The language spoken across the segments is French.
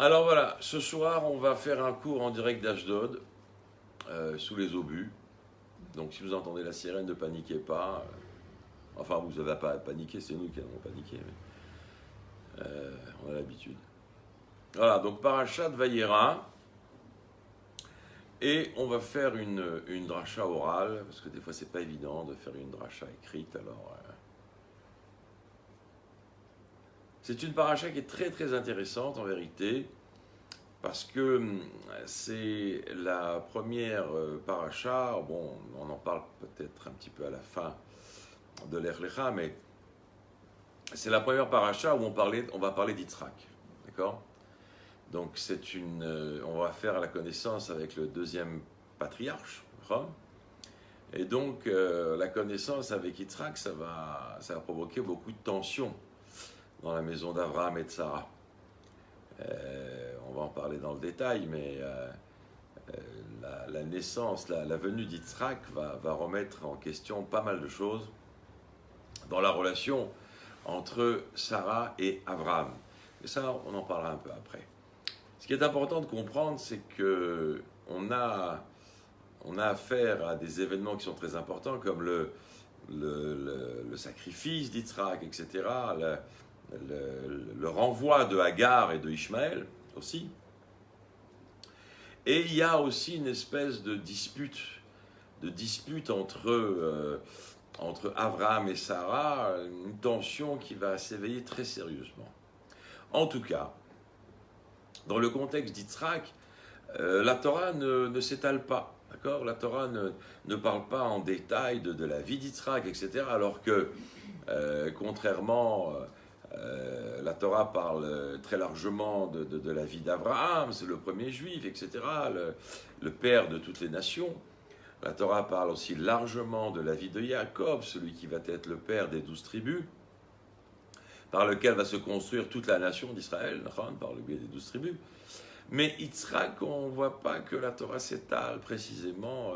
Alors voilà, ce soir, on va faire un cours en direct d'Ashdod, sous les obus. Donc si vous entendez la sirène, ne paniquez pas. Enfin, vous n'avez pas à paniquer, c'est nous qui allons paniquer. Mais, on a l'habitude. Voilà, donc Parashat Vayera. Et on va faire une dracha orale, parce que des fois, c'est pas évident de faire une dracha écrite. Alors, c'est une paracha qui est très très intéressante en vérité, parce que c'est la première paracha, bon, on en parle peut-être un petit peu à la fin de l'Ech Lecha, mais c'est la première paracha où on va parler d'Yitzhak, d'accord? Donc on va faire la connaissance avec le deuxième patriarche, Rom, et donc la connaissance avec Yitzhak, ça va provoquer beaucoup de tensions dans la maison d'Abraham et de Sarah. On va en parler dans le détail, mais la naissance, la venue d'Yitzhak va remettre en question pas mal de choses dans la relation entre Sarah et Abraham. Et ça, on en parlera un peu après. Ce qui est important de comprendre, c'est qu'on a affaire à des événements qui sont très importants, comme le sacrifice d'Yitzhak, etc., le renvoi de Hagar et de Ishmaël aussi. Et il y a aussi une espèce de dispute entre Abraham et Sarah, une tension qui va s'éveiller très sérieusement. En tout cas, dans le contexte d'Yitzhak, la Torah ne s'étale pas, d'accord? La Torah ne parle pas en détail de la vie d'Yitzhak, etc., alors que, contrairement... la Torah parle très largement de la vie d'Abraham, c'est le premier juif, etc., le père de toutes les nations. La Torah parle aussi largement de la vie de Jacob, celui qui va être le père des 12 tribus, par lequel va se construire toute la nation d'Israël, par le biais des 12 tribus. Mais Yitzhak, on ne voit pas que la Torah s'étale précisément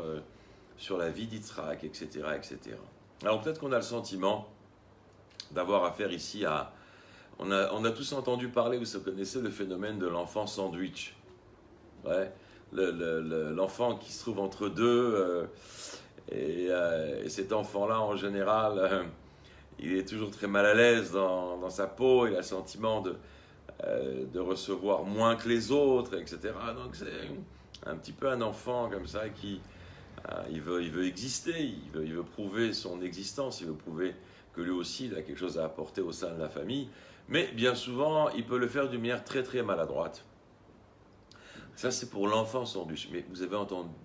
sur la vie d'Yitzhak, etc., etc. Alors peut-être qu'on a le sentiment d'avoir affaire ici à... On a tous entendu parler, vous connaissez le phénomène de l'enfant sandwich. Ouais, l'enfant qui se trouve entre deux, et cet enfant-là, en général, il est toujours très mal à l'aise dans sa peau, il a le sentiment de recevoir moins que les autres, etc. Donc c'est un petit peu un enfant comme ça qui il veut exister, il veut prouver son existence, il veut prouver que lui aussi il a quelque chose à apporter au sein de la famille. Mais bien souvent, il peut le faire d'une manière très très maladroite. Ça, c'est pour l'enfant sandwich. Mais vous avez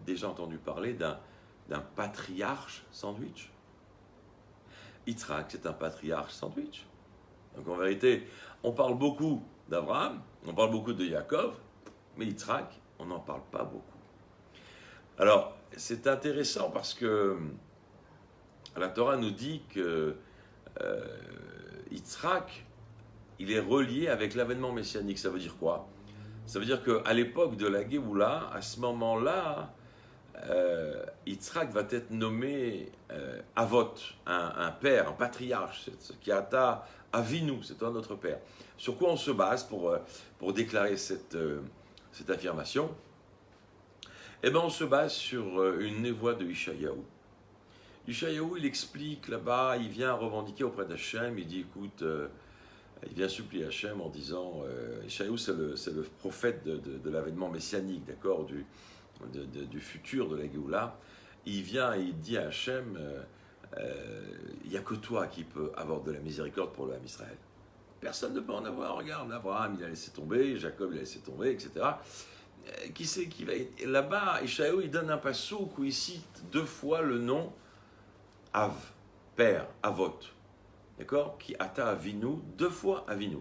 déjà entendu parler d'un patriarche sandwich? Yitzhak, c'est un patriarche sandwich. Donc en vérité, on parle beaucoup d'Abraham, on parle beaucoup de Jacob, mais Yitzhak, on n'en parle pas beaucoup. Alors, c'est intéressant parce que la Torah nous dit que Yitzhak, il est relié avec l'avènement messianique. Ça veut dire quoi? Ça veut dire qu'à l'époque de la Géoula, à ce moment-là, Yitzhak va être nommé Avot, un père, un patriarche, qui a Avinu, c'est un autre père. Sur quoi on se base pour déclarer cette affirmation? Eh bien, on se base sur une névoie de Ishayahu. Ishayahu, il explique là-bas, il vient revendiquer auprès d'Hachem, il dit, écoute... il vient supplier Hachem en disant, Ishayahu c'est le prophète de l'avènement messianique, d'accord, du futur de la Géoula. Il vient et il dit à Hachem, il n'y a que toi qui peux avoir de la miséricorde pour l'âme Israël. Personne ne peut en avoir. Regarde, Abraham il a laissé tomber, Jacob il a laissé tomber, etc. Qui c'est qui va... Là-bas, Ishayahu il donne un passouk où il cite 2 fois le nom Av, père, Avot. D'accord? Qui ata Avinu, 2 fois Avinu.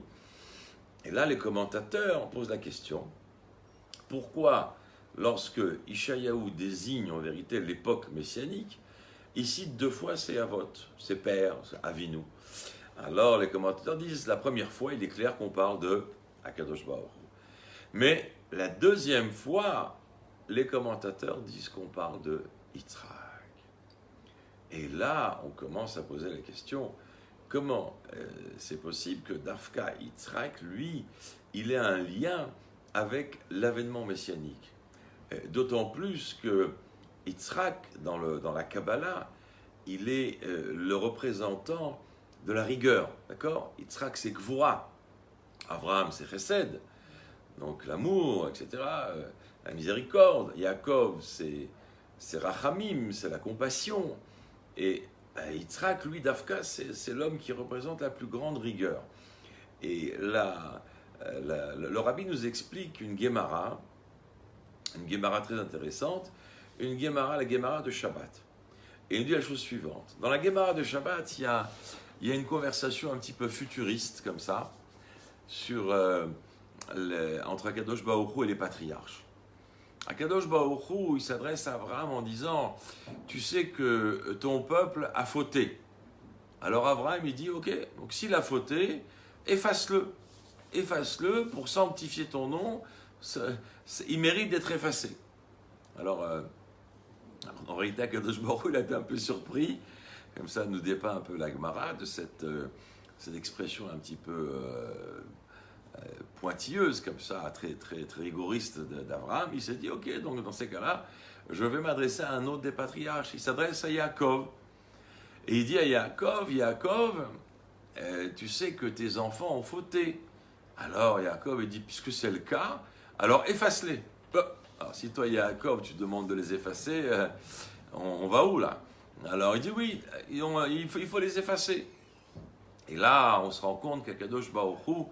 Et là, les commentateurs posent la question, pourquoi, lorsque Ishayahu désigne en vérité l'époque messianique, il cite 2 fois c'est Avot, c'est père, c'est Avinu. Alors, les commentateurs disent, la première fois, il est clair qu'on parle de Akadosh Baruch Hu. Mais la deuxième fois, les commentateurs disent qu'on parle de Yitzhak. Et là, on commence à poser la question, comment c'est possible que Dafka Yitzhak, lui, il ait un lien avec l'avènement messianique. D'autant plus que Yitzhak, dans la Kabbalah, il est le représentant de la rigueur, d'accord? Yitzhak, c'est Gvura. Avraham, c'est Chesed, donc l'amour, etc., la miséricorde. Yaakov, c'est Rachamim, c'est la compassion. Et Yitzhak, lui, Dafka, c'est l'homme qui représente la plus grande rigueur. Et là, le rabbi nous explique une Gemara très intéressante, la Gemara de Shabbat. Et il dit la chose suivante. Dans la Gemara de Shabbat, il y a une conversation un petit peu futuriste, comme ça, entre Akadosh Baruch Hu et les patriarches. Akadosh Baruch Hu, il s'adresse à Abraham en disant « Tu sais que ton peuple a fauté. » Alors Abraham, il dit « Ok, donc s'il a fauté, efface-le. Efface-le pour sanctifier ton nom. Il mérite d'être effacé. » Alors, en réalité, Akadosh Baruch Hu, il a été un peu surpris. Comme ça, nous dépeint un peu la Gemara de cette expression un petit peu pointilleuse, comme ça, très, très, très rigoriste d'Abraham. Il s'est dit, ok, donc dans ces cas-là, je vais m'adresser à un autre des patriarches. Il s'adresse à Yaakov. Et il dit à Yaakov, tu sais que tes enfants ont fauté. Alors Yaakov, il dit, puisque c'est le cas, alors efface-les. Alors si toi, Yaakov, tu demandes de les effacer, on va où là? Alors il dit, oui, il faut les effacer. Et là, on se rend compte qu'Akadosh Baruch Hu,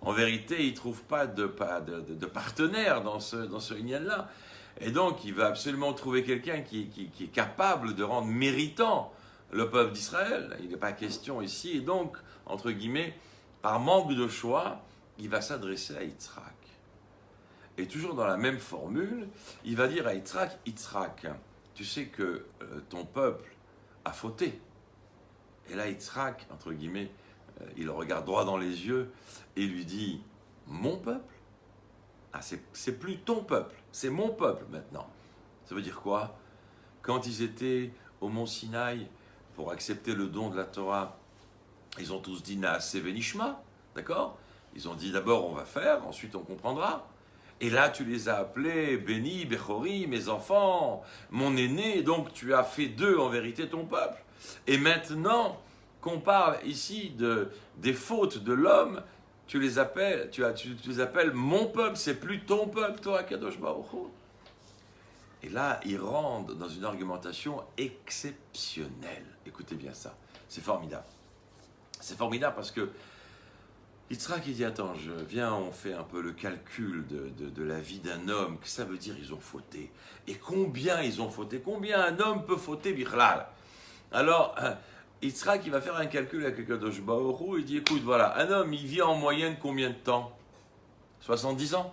en vérité, il ne trouve pas de partenaire dans ce Inyan-là. Et donc, il va absolument trouver quelqu'un qui est capable de rendre méritant le peuple d'Israël. Il n'est pas question ici. Et donc, entre guillemets, par manque de choix, il va s'adresser à Yitzhak. Et toujours dans la même formule, il va dire à Yitzhak, tu sais que ton peuple a fauté. Et là, Yitzhak, entre guillemets, il le regarde droit dans les yeux et lui dit, mon peuple? Ah, c'est plus ton peuple, c'est mon peuple maintenant. Ça veut dire quoi? Quand ils étaient au mont Sinaï pour accepter le don de la Torah, ils ont tous dit Naaseh Venishma, d'accord? Ils ont dit d'abord on va faire, ensuite on comprendra. Et là tu les as appelés Béni, Bechori, mes enfants, mon aîné, donc tu as fait d'eux en vérité ton peuple. Et maintenant qu'on parle ici des fautes de l'homme, tu les appelles mon peuple, c'est plus ton peuple, toi, Kadosh Baruch Hu. Et là, ils rentrent dans une argumentation exceptionnelle. Écoutez bien ça, c'est formidable. C'est formidable parce que Yitzhak, il dit, attends, viens, on fait un peu le calcul de la vie d'un homme, que ça veut dire ils ont fauté. Et combien ils ont fauté? Combien un homme peut fauter, Bichlal? Alors, Yitzhak, il va faire un calcul avec Kadosh Baruch Hu, il dit, écoute, voilà, un homme, il vit en moyenne combien de temps? 70 ans?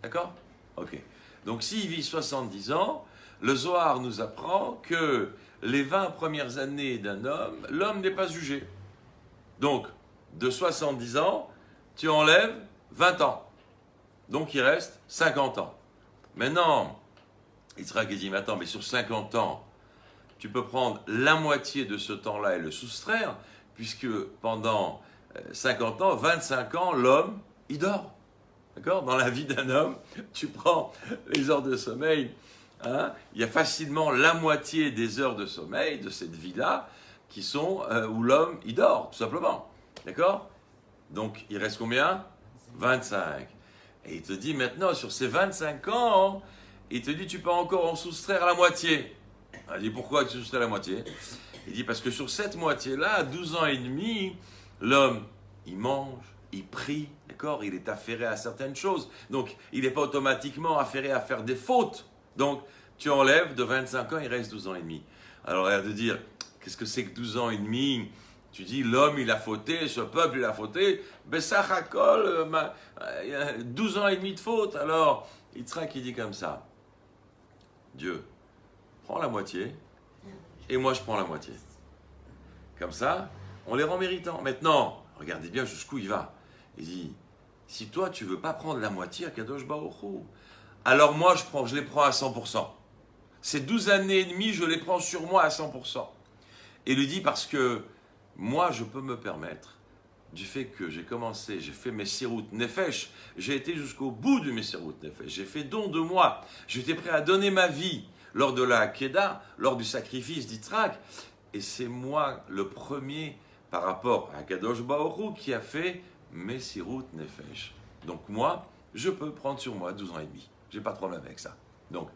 D'accord? Ok. Donc, s'il vit 70 ans, le Zohar nous apprend que les 20 premières années d'un homme, l'homme n'est pas jugé. Donc, de 70 ans, tu enlèves 20 ans. Donc, il reste 50 ans. Maintenant, Yitzhak, il dit, mais attends, mais sur 50 ans, tu peux prendre la moitié de ce temps-là et le soustraire, puisque pendant 50 ans, 25 ans, l'homme, il dort. D'accord? Dans la vie d'un homme, tu prends les heures de sommeil, hein, il y a facilement la moitié des heures de sommeil de cette vie-là qui sont où l'homme, il dort, tout simplement. D'accord? Donc, il reste combien? 25. Et il te dit maintenant, sur ces 25 ans, il te dit, tu peux encore en soustraire la moitié. Il dit, pourquoi tu soustrais la moitié? Il dit, parce que sur cette moitié-là, à 12 ans et demi, l'homme, il mange, il prie, d'accord? Il est affairé à certaines choses. Donc, il n'est pas automatiquement affairé à faire des fautes. Donc, tu enlèves de 25 ans, il reste 12 ans et demi. Alors, il a de dire, qu'est-ce que c'est que 12 ans et demi? Tu dis, l'homme, il a fauté, ce peuple, il a fauté. Bessachakol, 12 ans et demi de faute. Alors, Yitzhak, il dit comme ça, Dieu, prends la moitié, et moi je prends la moitié. Comme ça, on les rend méritants. Maintenant, regardez bien jusqu'où il va. Il dit, si toi tu veux pas prendre la moitié à Kadosh Baruch Hu, alors moi je les prends à 100%. Ces 12 années et demie, je les prends sur moi à 100%. Et il lui dit, parce que moi je peux me permettre du fait que j'ai commencé, j'ai fait Messirut Nefesh, j'ai été jusqu'au bout du Messirut Nefesh, j'ai fait don de moi, j'étais prêt à donner ma vie lors de la Hakeda, lors du sacrifice d'Yitzhak, et c'est moi le premier par rapport à Kadosh Baruch Hu qui a fait Messirut Nefesh. Donc moi, je peux prendre sur moi 12 ans et demi, j'ai pas de problème avec ça. Donc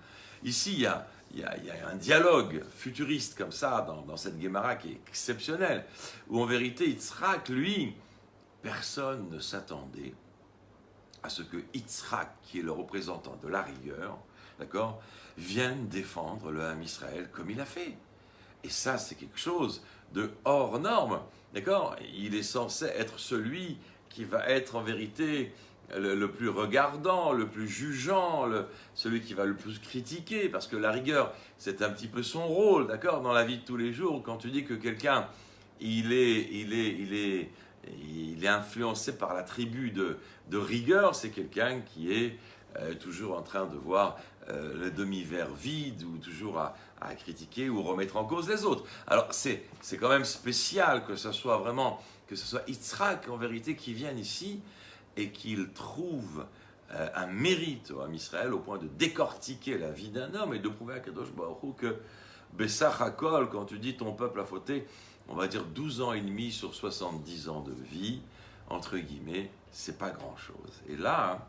ici, il y a un dialogue futuriste comme ça dans cette Gemara qui est exceptionnel, où en vérité, Yitzhak, lui, personne ne s'attendait à ce que Yitzhak, qui est le représentant de la rigueur, d'accord, vienne défendre le Ham Israël comme il a fait. Et ça, c'est quelque chose de hors norme, d'accord. Il est censé être celui qui va être en vérité le plus regardant, le plus jugeant, celui qui va le plus critiquer, parce que la rigueur, c'est un petit peu son rôle, d'accord, dans la vie de tous les jours. Quand tu dis que quelqu'un, il est influencé par la tribu de rigueur, c'est quelqu'un qui est toujours en train de voir le demi-verre vide, ou toujours à critiquer ou remettre en cause les autres. Alors c'est quand même spécial que ce soit Yitzhak en vérité qui vienne ici et qu'il trouve un mérite au Ham Israël au point de décortiquer la vie d'un homme et de prouver à Kadosh Baruch Hu que Bessach Hakol, quand tu dis ton peuple a fauté, on va dire 12 ans et demi sur 70 ans de vie, entre guillemets, c'est pas grand-chose. Et là,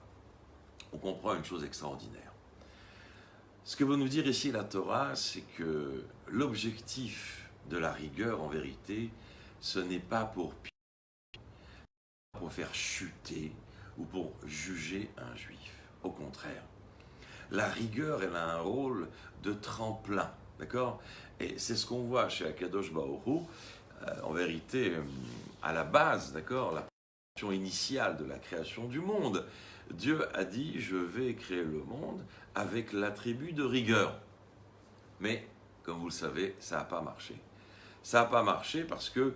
on comprend une chose extraordinaire. Ce que veut nous dire ici la Torah, c'est que l'objectif de la rigueur, en vérité, ce n'est pas pour faire chuter ou pour juger un juif. Au contraire, la rigueur, elle a un rôle de tremplin, d'accord? Et c'est ce qu'on voit chez Akadosh Baruch Hu, en vérité, à la base, d'accord, la position initiale de la création du monde. Dieu a dit, je vais créer le monde avec l'attribut de rigueur. Mais, comme vous le savez, ça n'a pas marché. Ça n'a pas marché parce que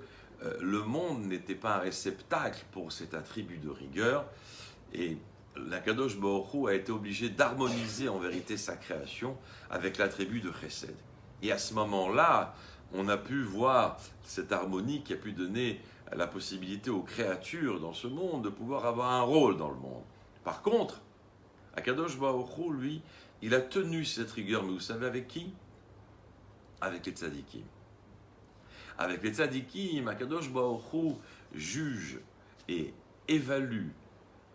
le monde n'était pas un réceptacle pour cet attribut de rigueur. Et l'Akadosh Baruch Hu a été obligé d'harmoniser en vérité sa création avec l'attribut de Chesed. Et à ce moment-là, on a pu voir cette harmonie qui a pu donner la possibilité aux créatures dans ce monde de pouvoir avoir un rôle dans le monde. Par contre, Akadosh Baruch Hu, lui, il a tenu cette rigueur, mais vous savez avec qui? Avec les tzadikim. Avec les tzadikim, Akadosh Baruch Hu juge et évalue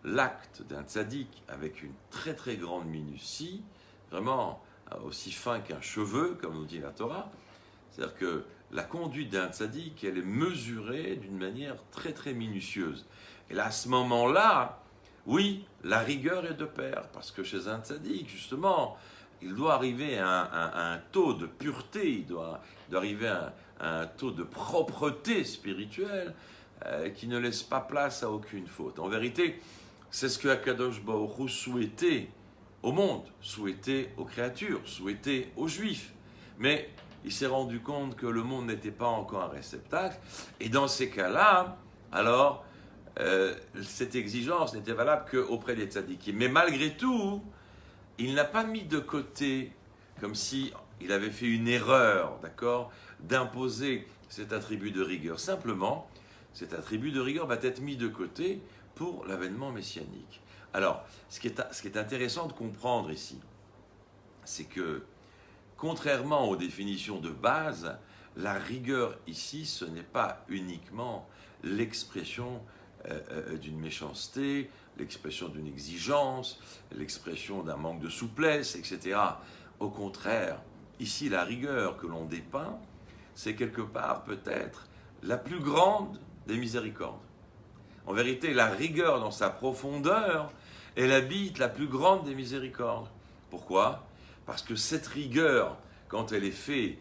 l'acte d'un tzadik avec une très très grande minutie, vraiment aussi fin qu'un cheveu, comme nous dit la Torah. C'est-à-dire que la conduite d'un tzadik, elle est mesurée d'une manière très très minutieuse. Et là, à ce moment-là, oui, la rigueur est de pair, parce que chez un tzadik, justement, il doit arriver à un taux de pureté, il doit arriver à un taux de propreté spirituelle qui ne laisse pas place à aucune faute. En vérité, c'est ce que Akadosh Baruch Hu souhaitait au monde, souhaitait aux créatures, souhaitait aux juifs. Mais il s'est rendu compte que le monde n'était pas encore un réceptacle, et dans ces cas-là, alors, cette exigence n'était valable qu'auprès des tzadikim. Mais malgré tout, il n'a pas mis de côté, comme si il avait fait une erreur, d'accord, d'imposer cet attribut de rigueur. Simplement, cet attribut de rigueur va être mis de côté pour l'avènement messianique. Alors, ce qui est intéressant de comprendre ici, c'est que, contrairement aux définitions de base, la rigueur ici, ce n'est pas uniquement l'expression d'une méchanceté, l'expression d'une exigence, l'expression d'un manque de souplesse, etc. Au contraire, ici, la rigueur que l'on dépeint, c'est quelque part peut-être la plus grande des miséricordes. En vérité, la rigueur dans sa profondeur, elle habite la plus grande des miséricordes. Pourquoi? Parce que cette rigueur, quand elle est faite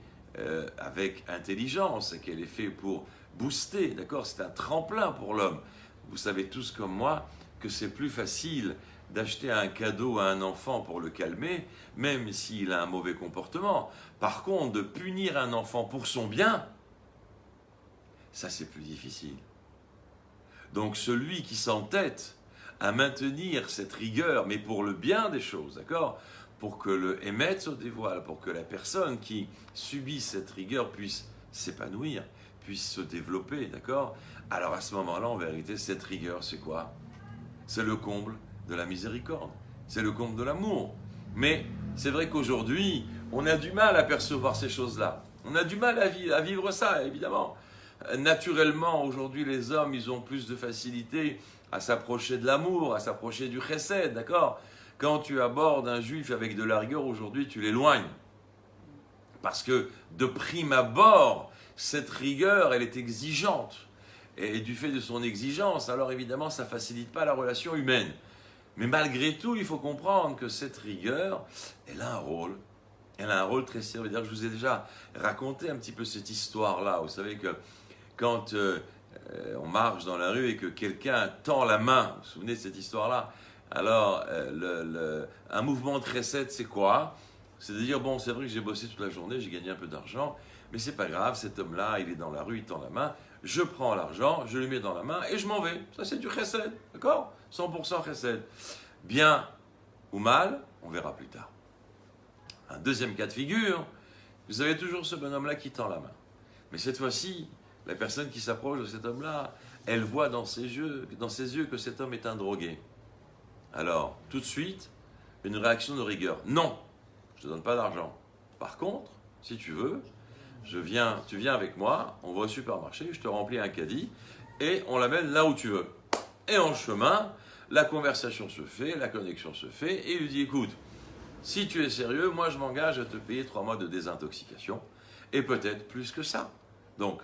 avec intelligence et qu'elle est faite pour booster, d'accord, c'est un tremplin pour l'homme. Vous savez tous comme moi que c'est plus facile d'acheter un cadeau à un enfant pour le calmer, même s'il a un mauvais comportement. Par contre, de punir un enfant pour son bien, ça c'est plus difficile. Donc celui qui s'entête à maintenir cette rigueur, mais pour le bien des choses, d'accord, pour que le émet se dévoile, pour que la personne qui subit cette rigueur puisse s'épanouir, puisse se développer, d'accord? Alors à ce moment-là, en vérité, cette rigueur, c'est quoi? C'est le comble de la miséricorde, c'est le comble de l'amour. Mais c'est vrai qu'aujourd'hui, on a du mal à percevoir ces choses-là. On a du mal à vivre ça, évidemment. Naturellement, aujourd'hui, les hommes, ils ont plus de facilité à s'approcher de l'amour, à s'approcher du chesed, d'accord? Quand tu abordes un juif avec de la rigueur, aujourd'hui, tu l'éloignes. Parce que, de prime abord, cette rigueur, elle est exigeante. Et du fait de son exigence, alors évidemment, ça ne facilite pas la relation humaine. Mais malgré tout, il faut comprendre que cette rigueur, elle a un rôle. Elle a un rôle très sérieux. Je vous ai déjà raconté un petit peu cette histoire-là. Vous savez que quand on marche dans la rue et que quelqu'un tend la main, vous vous souvenez de cette histoire-là? Alors, un mouvement de recette, c'est quoi? C'est de dire, bon, c'est vrai que j'ai bossé toute la journée, j'ai gagné un peu d'argent, mais c'est pas grave, cet homme-là, il est dans la rue, il tend la main, je prends l'argent, je le mets dans la main et je m'en vais. Ça, c'est du chesed, d'accord? 100% chesed. Bien ou mal, on verra plus tard. Un deuxième cas de figure, vous avez toujours ce bonhomme-là qui tend la main. Mais cette fois-ci, la personne qui s'approche de cet homme-là, elle voit dans ses yeux que cet homme est un drogué. Alors, tout de suite, une réaction de rigueur. Non, je ne te donne pas d'argent. Par contre, si tu veux, tu viens avec moi, on va au supermarché, je te remplis un caddie et on l'amène là où tu veux. Et en chemin, la conversation se fait, la connexion se fait et il lui dit, écoute, si tu es sérieux, moi je m'engage à te payer 3 mois de désintoxication et peut-être plus que ça. Donc,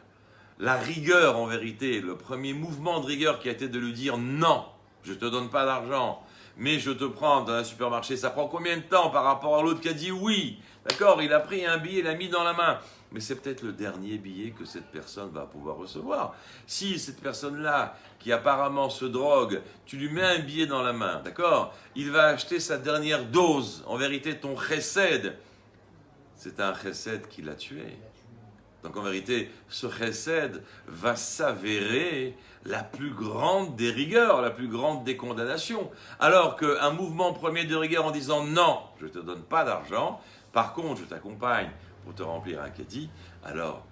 la rigueur en vérité, le premier mouvement de rigueur qui a été de lui dire non, je ne te donne pas d'argent, mais je te prends dans un supermarché, ça prend combien de temps par rapport à l'autre qui a dit oui? D'accord, il a pris un billet, il l'a mis dans la main. Mais c'est peut-être le dernier billet que cette personne va pouvoir recevoir. Si cette personne-là, qui apparemment se drogue, tu lui mets un billet dans la main, d'accord? Il va acheter sa dernière dose. En vérité, ton chesed, c'est un chesed qui l'a tué. Donc en vérité, ce chesed va s'avérer la plus grande des rigueurs, la plus grande des condamnations. Alors qu'un mouvement premier de rigueur en disant non, je ne te donne pas d'argent, par contre je t'accompagne pour te remplir un caddie, alors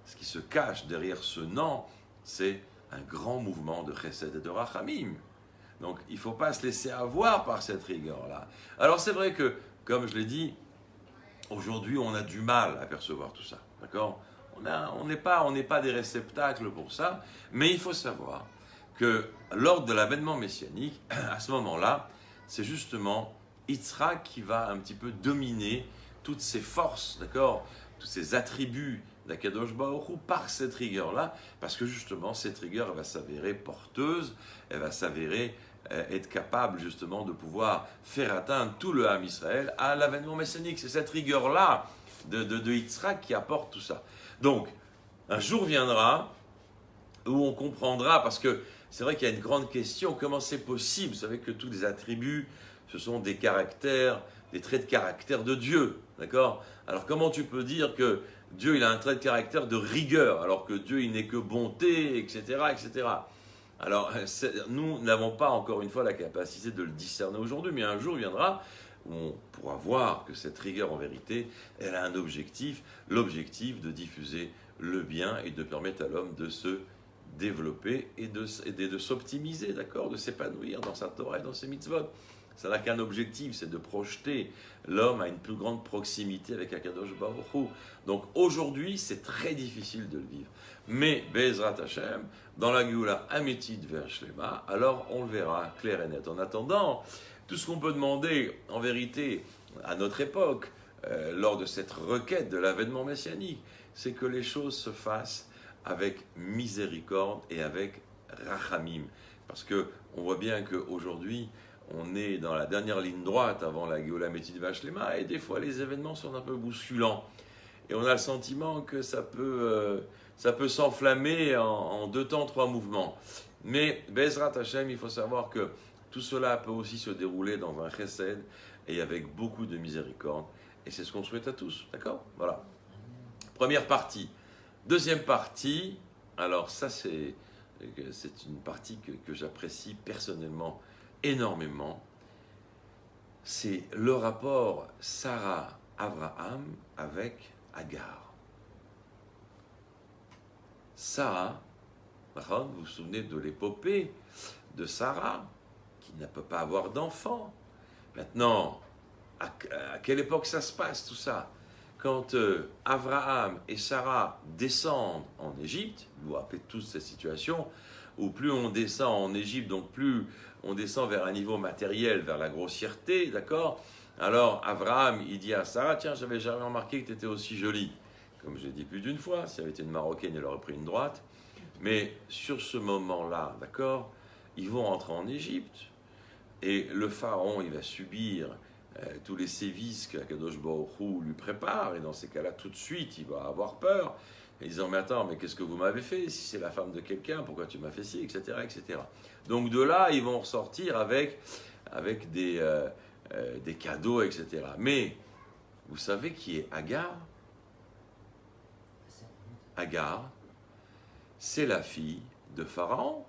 ce qui se cache derrière ce non, c'est un grand mouvement de chesed et de rachamim. Donc il ne faut pas se laisser avoir par cette rigueur-là. Alors c'est vrai que, comme je l'ai dit, aujourd'hui on a du mal à percevoir tout ça, d'accord? On n'est pas des réceptacles pour ça, mais il faut savoir que lors de l'avènement messianique, à ce moment-là, c'est justement Yitzhak qui va un petit peu dominer toutes ces forces, d'accord, tous ces attributs d'Akadosh Baruch Hu par cette rigueur-là, parce que justement cette rigueur elle va s'avérer porteuse, elle va s'avérer être capable justement de pouvoir faire atteindre tout le Ham Israël à l'avènement messianique. C'est cette rigueur-là de Yitzhak qui apporte tout ça. Donc, un jour viendra où on comprendra, parce que c'est vrai qu'il y a une grande question, comment c'est possible? Vous savez que tous les attributs, ce sont des caractères, des traits de caractère de Dieu, d'accord? Alors comment tu peux dire que Dieu il a un trait de caractère de rigueur, alors que Dieu il n'est que bonté, etc., etc. Alors, nous n'avons pas encore une fois la capacité de le discerner aujourd'hui, mais un jour viendra où on pourra voir que cette rigueur en vérité, elle a un objectif, l'objectif de diffuser le bien et de permettre à l'homme de se développer et de s'optimiser, d'accord, de s'épanouir dans sa Torah et dans ses mitzvot. Ça n'a qu'un objectif, c'est de projeter l'homme à une plus grande proximité avec Akadosh Baruch Hu. Donc aujourd'hui, c'est très difficile de le vivre. Mais, Be'ezrat Hashem, dans la Géoula Amétit vers Shlema, alors on le verra clair et net. En attendant, tout ce qu'on peut demander, en vérité, à notre époque, lors de cette requête de l'avènement messianique, c'est que les choses se fassent avec miséricorde et avec rachamim. Parce qu'on voit bien qu'aujourd'hui, on est dans la dernière ligne droite avant la Géoula Métit Vachlema, et des fois les événements sont un peu bousculants. Et on a le sentiment que ça peut s'enflammer en 2 temps, 3 mouvements. Mais Bezrat Hashem, il faut savoir que tout cela peut aussi se dérouler dans un chesed et avec beaucoup de miséricorde. Et c'est ce qu'on souhaite à tous, d'accord? Voilà. Première partie. Deuxième partie, alors ça c'est une partie que j'apprécie personnellement énormément, c'est le rapport Sarah-Abraham avec Agar. Sarah, vous vous souvenez de l'épopée de Sarah, qui ne peut pas avoir d'enfant. Maintenant, à quelle époque ça se passe tout ça? Quand Abraham et Sarah descendent en Égypte, vous vous rappelez tous cette situation, où plus on descend en Égypte, donc plus on descend vers un niveau matériel, vers la grossièreté, d'accord? Alors Abraham, il dit à Sarah, tiens, j'avais jamais remarqué que tu étais aussi jolie. Comme j'ai dit plus d'une fois, si elle avait été une Marocaine, elle aurait pris une droite. Mais sur ce moment-là, d'accord, ils vont rentrer en Égypte, et le pharaon, il va subir tous les sévices que Kadosh Baruch Hu lui prépare, et dans ces cas-là, tout de suite, il va avoir peur, en disant, mais attends, mais qu'est-ce que vous m'avez fait? Si c'est la femme de quelqu'un, pourquoi tu m'as fait ci, etc., etc. Donc de là, ils vont ressortir avec des cadeaux, etc. Mais, vous savez qui est Agar? Agar, c'est la fille de Pharaon.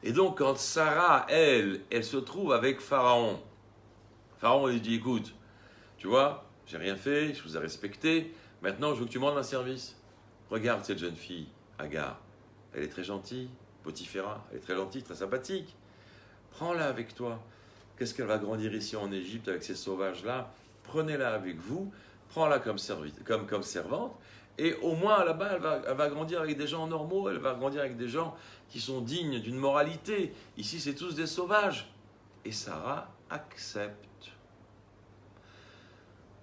Et donc, quand Sarah, elle se trouve avec Pharaon, Pharaon lui dit, écoute, tu vois, j'ai rien fait, je vous ai respecté, maintenant je veux que tu me rendes un service. Regarde cette jeune fille, Agar, elle est très gentille, Potiphéra, elle est très gentille, très sympathique. Prends-la avec toi. Qu'est-ce qu'elle va grandir ici en Égypte avec ces sauvages-là? Prenez-la avec vous, prends-la comme servante, et au moins là-bas, elle va grandir avec des gens normaux, elle va grandir avec des gens qui sont dignes d'une moralité. Ici, c'est tous des sauvages. Et Sarah accepte.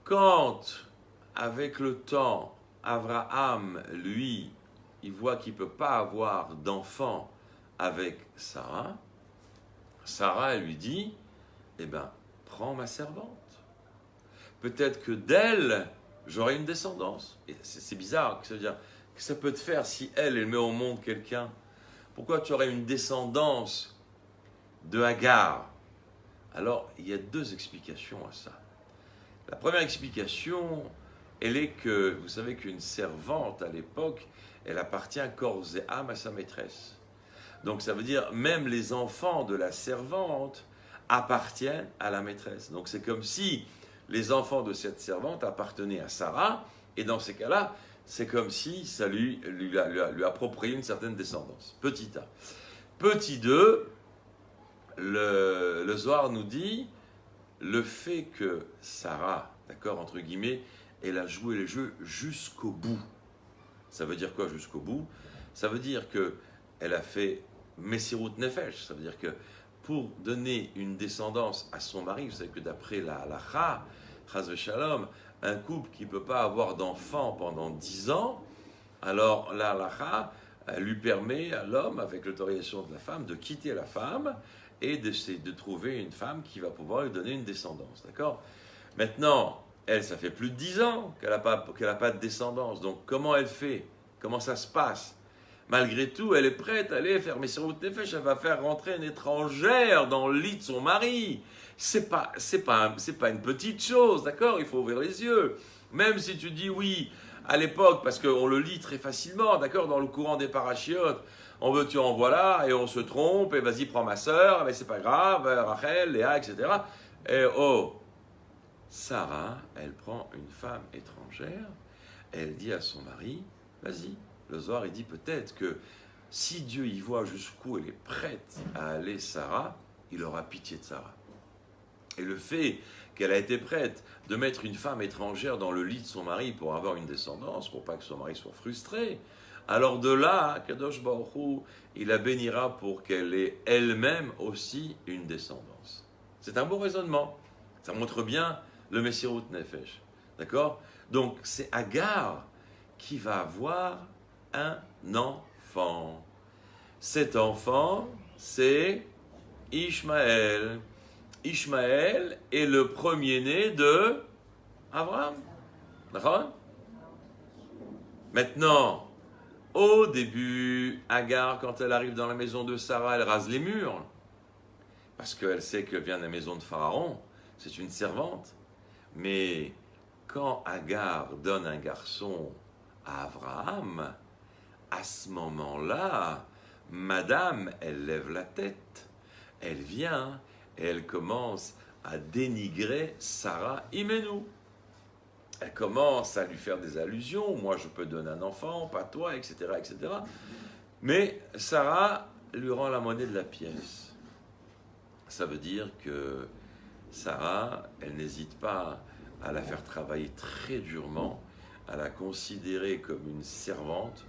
Quand, avec le temps, Abraham, lui, il voit qu'il ne peut pas avoir d'enfant avec Sarah, Sarah, elle lui dit, eh bien, prends ma servante. Peut-être que d'elle, j'aurai une descendance. Et c'est bizarre, ça veut dire que ça peut te faire si elle met au monde quelqu'un. Pourquoi tu aurais une descendance de Agar? Alors, il y a deux explications à ça. La première explication, elle est que, vous savez qu'une servante, à l'époque, elle appartient corps et âme à sa maîtresse. Donc, ça veut dire, même les enfants de la servante appartiennent à la maîtresse. Donc, c'est comme si les enfants de cette servante appartenaient à Sarah, et dans ces cas-là, c'est comme si ça lui appropriait une certaine descendance. Petit A. Petit 2, le Zohar nous dit le fait que Sarah, d'accord, entre guillemets, elle a joué le jeu jusqu'au bout. Ça veut dire quoi jusqu'au bout? Ça veut dire qu'elle a fait Messirut Nefesh. Ça veut dire que pour donner une descendance à son mari, vous savez que d'après la halakha, Chas v'shalom, un couple qui ne peut pas avoir d'enfant pendant 10 ans, alors la halakha lui permet à l'homme, avec l'autorisation de la femme, de quitter la femme et d'essayer de trouver une femme qui va pouvoir lui donner une descendance. D'accord? Maintenant, elle, ça fait plus de 10 ans qu'elle n'a pas de descendance. Donc, comment elle fait? Comment ça se passe? Malgré tout, elle est prête à aller faire Messirut Nefesh, elle va faire rentrer une étrangère dans le lit de son mari. C'est pas une petite chose, d'accord? Il faut ouvrir les yeux. Même si tu dis oui, à l'époque, parce qu'on le lit très facilement, d'accord? Dans le courant des parachiotes, on veut tu en voilà, et on se trompe, et vas-y, prends ma sœur, mais c'est pas grave, Rachel, Léa, etc. Et oh, Sarah, elle prend une femme étrangère, elle dit à son mari, vas-y. Le Zohar, il dit peut-être que si Dieu y voit jusqu'où elle est prête à aller, Sarah, il aura pitié de Sarah. Et le fait qu'elle a été prête de mettre une femme étrangère dans le lit de son mari pour avoir une descendance, pour pas que son mari soit frustré, alors de là, Kadosh Baruch Hu, il la bénira pour qu'elle ait elle-même aussi une descendance. C'est un beau raisonnement. Ça montre bien le Messirut Nefesh. D'accord? Donc c'est Agar qui va avoir un enfant. Cet enfant, c'est Ishmaël. Ishmaël est le premier-né de Abraham. D'accord? Maintenant, au début, Agar, quand elle arrive dans la maison de Sarah, elle rase les murs. Parce qu'elle sait qu'elle vient de la maison de Pharaon. C'est une servante. Mais quand Agar donne un garçon à Abraham, à ce moment-là, madame, elle lève la tête, elle vient et elle commence à dénigrer Sarah Imenu. Elle commence à lui faire des allusions, moi je peux donner un enfant, pas toi, etc., etc. Mais Sarah lui rend la monnaie de la pièce. Ça veut dire que Sarah, elle n'hésite pas à la faire travailler très durement, à la considérer comme une servante.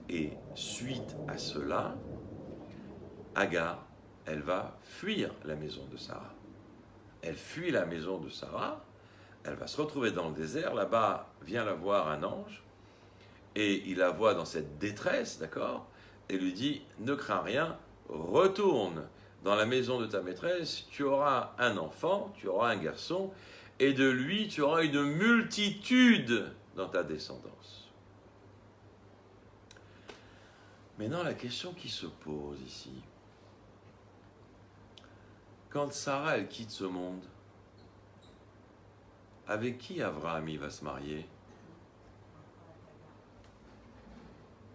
Et suite à cela, Agar, elle va fuir la maison de Sarah. Elle fuit la maison de Sarah, elle va se retrouver dans le désert, là-bas vient la voir un ange, et il la voit dans cette détresse, d'accord, et lui dit, ne crains rien, retourne dans la maison de ta maîtresse, tu auras un enfant, tu auras un garçon, et de lui tu auras une multitude dans ta descendance. Maintenant, la question qui se pose ici, quand Sarah, elle quitte ce monde, avec qui Abraham il va se marier?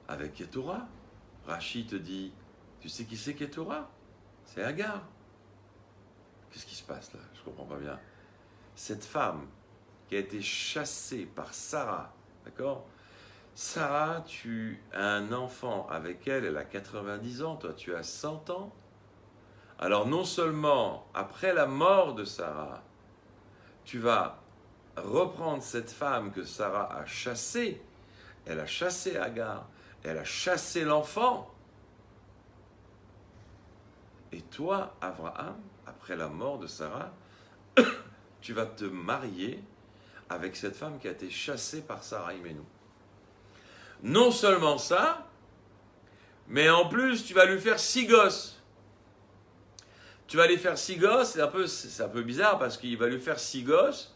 Avec Ketura. Rachid te dit, tu sais qui c'est Ketura? C'est Agar. Qu'est-ce qui se passe là? Je ne comprends pas bien. Cette femme qui a été chassée par Sarah, d'accord? Sarah, tu as un enfant avec elle, elle a 90 ans, toi tu as 100 ans. Alors non seulement, après la mort de Sarah, tu vas reprendre cette femme que Sarah a chassée, elle a chassé Agar, elle a chassé l'enfant. Et toi, Abraham, après la mort de Sarah, tu vas te marier avec cette femme qui a été chassée par Sarah Imenou. Non seulement ça, mais en plus, tu vas lui faire 6 gosses. Tu vas lui faire 6 gosses, c'est un peu bizarre parce qu'il va lui faire 6 gosses,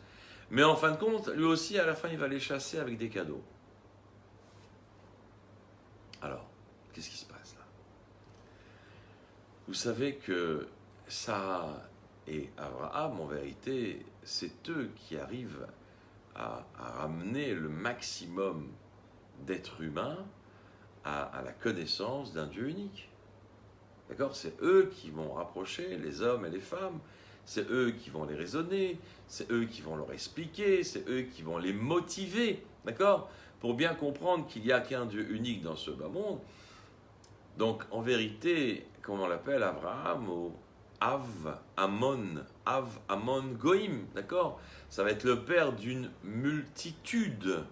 mais en fin de compte, lui aussi, à la fin, il va les chasser avec des cadeaux. Alors, qu'est-ce qui se passe là? Vous savez que Sarah et Abraham, en vérité, c'est eux qui arrivent à ramener le maximum d'êtres humains à la connaissance d'un Dieu unique. D'accord? C'est eux qui vont rapprocher les hommes et les femmes, c'est eux qui vont les raisonner, c'est eux qui vont leur expliquer, c'est eux qui vont les motiver, d'accord? Pour bien comprendre qu'il n'y a qu'un Dieu unique dans ce bas monde. Donc, en vérité, comment on l'appelle, Abraham, ou Av, Amon, Goïm, d'accord? Ça va être le père d'une multitude.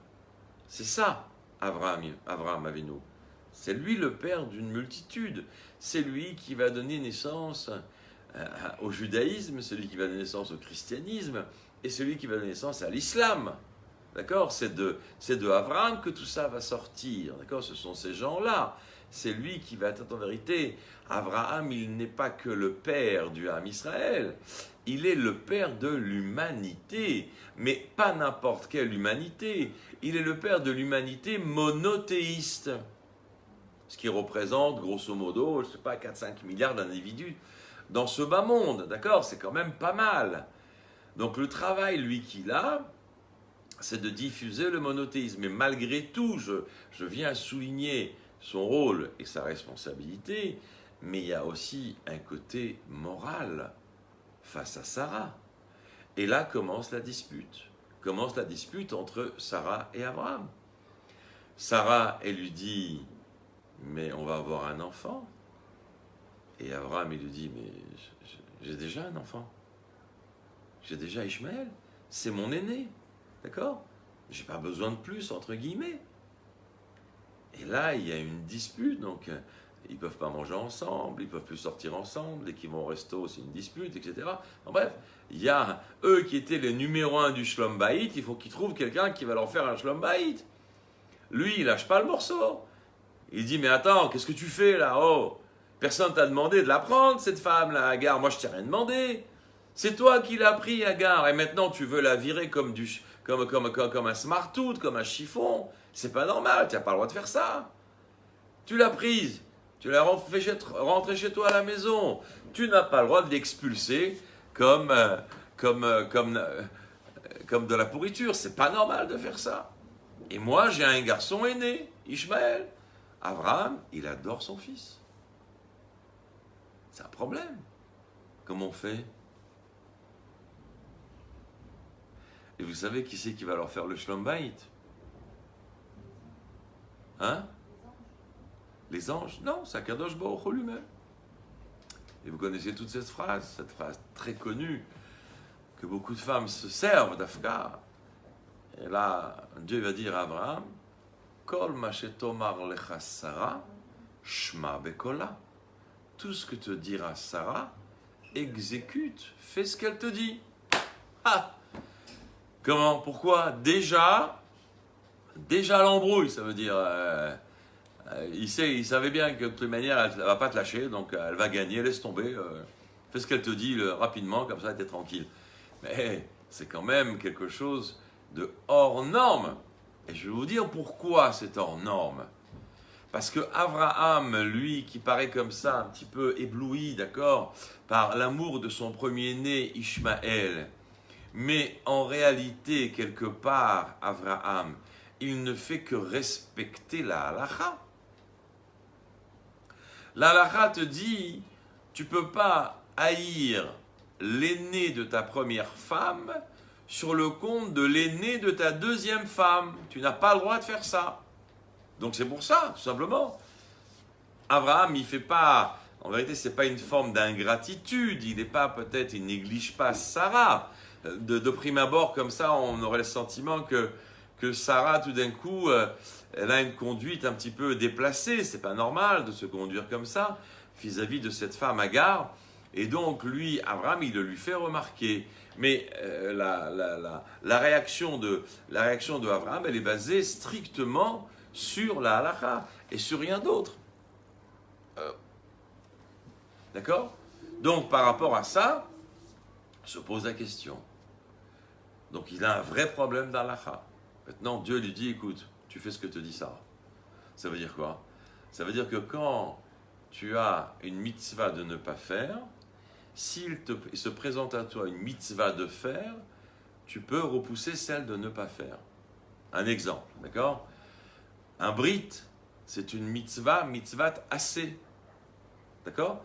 C'est ça, Abraham Avinu. C'est lui le père d'une multitude. C'est lui qui va donner naissance au judaïsme, celui qui va donner naissance au christianisme, et celui qui va donner naissance à l'islam. D'accord? C'est de Abraham que tout ça va sortir. D'accord? Ce sont ces gens-là. C'est lui qui va être en vérité. Abraham, il n'est pas que le père du Ham Israël. Il est le père de l'humanité. Mais pas n'importe quelle humanité. Il est le père de l'humanité monothéiste. Ce qui représente, grosso modo, je ne sais pas, 4-5 milliards d'individus dans ce bas monde. D'accord? C'est quand même pas mal. Donc le travail, lui, qu'il a, c'est de diffuser le monothéisme. Mais malgré tout, je viens souligner son rôle et sa responsabilité, mais il y a aussi un côté moral face à Sarah. Et là commence la dispute. Commence la dispute entre Sarah et Abraham. Sarah, elle lui dit, mais on va avoir un enfant. Et Abraham, il lui dit, mais j'ai déjà un enfant. J'ai déjà Ishmaël. C'est mon aîné. D'accord? J'ai pas besoin de plus, entre guillemets. Et là, il y a une dispute, donc ils ne peuvent pas manger ensemble, ils ne peuvent plus sortir ensemble, dès qu'ils vont au resto, c'est une dispute, etc. En bref, il y a eux qui étaient les numéros 1 du Shlom Bayit, il faut qu'ils trouvent quelqu'un qui va leur faire un Shlom Bayit. Lui, il lâche pas le morceau. Il dit, mais attends, qu'est-ce que tu fais là? Oh, personne t'a demandé de la prendre, cette femme-là, Agar. Moi, je t'ai rien demandé. C'est toi qui l'as pris, Agar, et maintenant tu veux la virer comme un smartout, comme un chiffon. C'est pas normal, tu n'as pas le droit de faire ça. Tu l'as prise, tu l'as rentrée chez toi à la maison. Tu n'as pas le droit de l'expulser comme de la pourriture. C'est pas normal de faire ça. Et moi, j'ai un garçon aîné, Ishmaël. Abraham, il adore son fils. C'est un problème. Comment on fait? Et vous savez qui c'est qui va leur faire le Shlom Bayit? Hein? Les anges? Non, c'est Akadosh Baruch Hu lui-même. Et vous connaissez toute cette phrase très connue, que beaucoup de femmes se servent d'Afka. Et là, Dieu va dire à Abraham, Kol ma shetomar lecha Sarah, shma bekola. Tout ce que te dira Sarah, exécute, fais ce qu'elle te dit. Ah! Comment? Pourquoi? Déjà l'embrouille, ça veut dire... il savait bien que de toute manière, elle ne va pas te lâcher, donc elle va gagner, laisse tomber, fais ce qu'elle te dit rapidement, comme ça, t'es tranquille. Mais c'est quand même quelque chose de hors norme. Et je vais vous dire pourquoi c'est hors norme. Parce que Abraham, lui, qui paraît comme ça, un petit peu ébloui, d'accord, par l'amour de son premier-né, Ishmaël, mais en réalité, quelque part, Abraham, il ne fait que respecter la halakha. La halakha te dit, tu ne peux pas haïr l'aîné de ta première femme sur le compte de l'aîné de ta deuxième femme. Tu n'as pas le droit de faire ça. Donc c'est pour ça, tout simplement. Abraham, il fait pas, en vérité, c'est pas une forme d'ingratitude. Il n'est pas, peut-être, il néglige pas Sarah. De prime abord, comme ça, on aurait le sentiment que Sarah, tout d'un coup, elle a une conduite un petit peu déplacée. C'est pas normal de se conduire comme ça vis-à-vis de cette femme Agar. Et donc, lui, Abraham, il le lui fait remarquer. Mais la réaction de Abraham, elle est basée strictement sur la halakha et sur rien d'autre. D'accord? Donc, par rapport à ça, se pose la question. Donc, il a un vrai problème d'halakha. Maintenant, Dieu lui dit, écoute, tu fais ce que te dit Sarah. Ça veut dire quoi? Ça veut dire que quand tu as une mitzvah de ne pas faire, s'il se présente à toi une mitzvah de faire, tu peux repousser celle de ne pas faire. Un exemple, d'accord? Un brit, c'est une mitzvah assez. D'accord?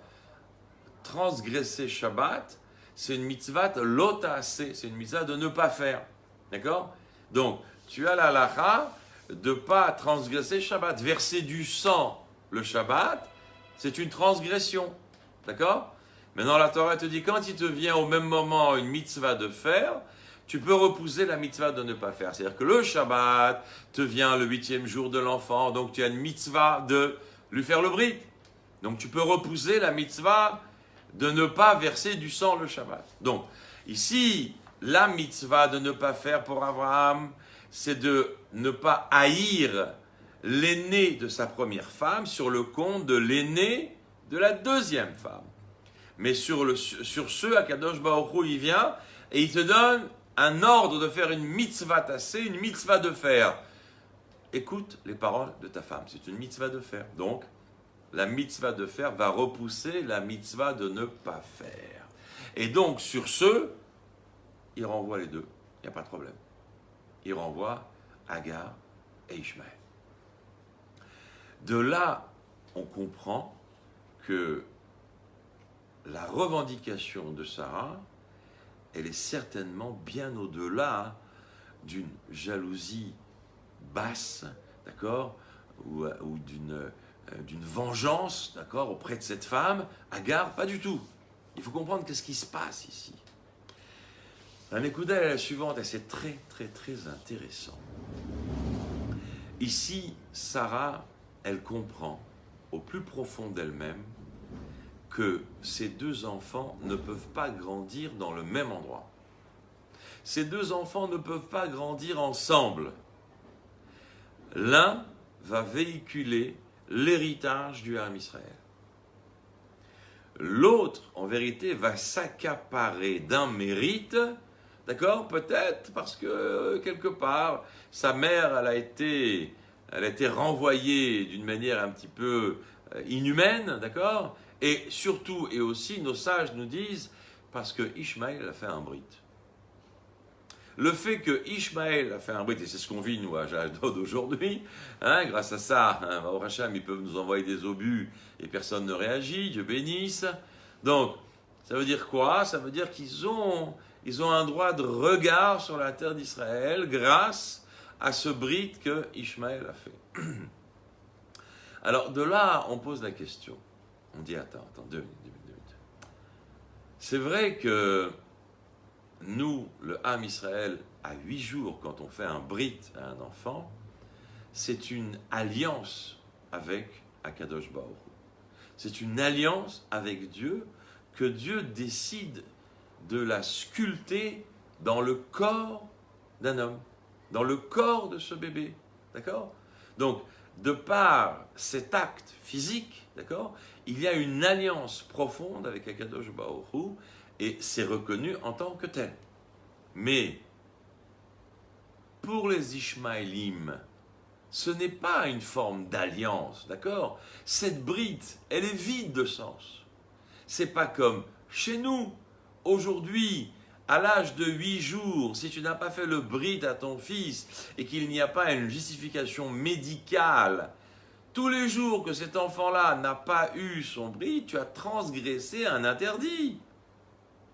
Transgresser Shabbat, c'est une mitzvah lota assez, c'est une mitzvah de ne pas faire. D'accord? Donc, tu as la halakha de ne pas transgresser Shabbat. Verser du sang le Shabbat, c'est une transgression. D'accord? Maintenant, la Torah te dit, quand il te vient au même moment une mitzvah de faire, tu peux repousser la mitzvah de ne pas faire. C'est-à-dire que le Shabbat te vient le 8e jour de l'enfant, donc tu as une mitzvah de lui faire le brit. Donc tu peux repousser la mitzvah de ne pas verser du sang le Shabbat. Donc, ici, la mitzvah de ne pas faire pour Abraham, c'est de ne pas haïr l'aîné de sa première femme sur le compte de l'aîné de la deuxième femme. Mais sur ce, Akadosh Baruch Hu, il vient et il te donne un ordre de faire une mitzvah tassée, une mitzvah de faire. Écoute les paroles de ta femme, c'est une mitzvah de faire. Donc, la mitzvah de faire va repousser la mitzvah de ne pas faire. Et donc, sur ce, il renvoie les deux, il n'y a pas de problème. Il renvoie Agar et Ishmaël. De là, on comprend que la revendication de Sarah, elle est certainement bien au-delà d'une jalousie basse, d'accord, ou d'une vengeance, d'accord, auprès de cette femme. Agar, pas du tout. Il faut comprendre qu'est-ce qui se passe ici. La Nekuda est la suivante, et c'est très, très, très intéressant. Ici, Sarah, elle comprend au plus profond d'elle-même que ces deux enfants ne peuvent pas grandir dans le même endroit. Ces deux enfants ne peuvent pas grandir ensemble. L'un va véhiculer l'héritage du Ham Israël. L'autre, en vérité, va s'accaparer d'un mérite, d'accord? Peut-être parce que, quelque part, sa mère, elle a été renvoyée d'une manière un petit peu inhumaine, d'accord? Et surtout, et aussi, nos sages nous disent, parce que Ishmaël a fait un brit. Le fait que Ishmaël a fait un brit, et c'est ce qu'on vit, nous, à Ashdod aujourd'hui, hein, grâce à ça, hein, au Racham, ils peuvent nous envoyer des obus et personne ne réagit, Dieu bénisse. Donc, ça veut dire quoi? Ça veut dire qu'ils ont ils ont un droit de regard sur la terre d'Israël grâce à ce brit que Ishmaël a fait. Alors de là, on pose la question. On dit, attends, 2 minutes. C'est vrai que nous, le Ham Israël, à 8 jours, quand on fait un brit à un enfant, c'est une alliance avec Akadosh Baruch Hu. C'est une alliance avec Dieu que Dieu décide de la sculpter dans le corps d'un homme, dans le corps de ce bébé. D'accord ? Donc, de par cet acte physique, d'accord, il y a une alliance profonde avec Akadosh Baruch Hu et c'est reconnu en tant que tel. Mais pour les Ishmaélim, ce n'est pas une forme d'alliance, d'accord? Cette brite, elle est vide de sens. C'est pas comme chez nous, aujourd'hui, à l'âge de 8 jours, si tu n'as pas fait le brit à ton fils et qu'il n'y a pas une justification médicale, tous les jours que cet enfant-là n'a pas eu son brit, tu as transgressé un interdit.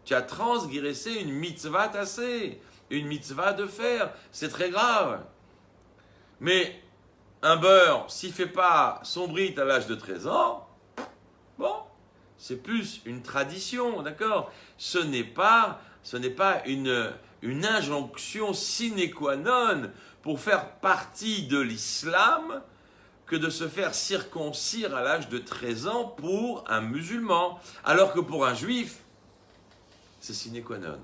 Tu as transgressé une mitzvah tassée, une mitzvah de fer. C'est très grave. Mais un beurre, s'il ne fait pas son brit à l'âge de 13 ans, bon, c'est plus une tradition, d'accord? Ce n'est pas une injonction sine qua non pour faire partie de l'islam que de se faire circoncire à l'âge de 13 ans pour un musulman, alors que pour un juif, c'est sine qua non.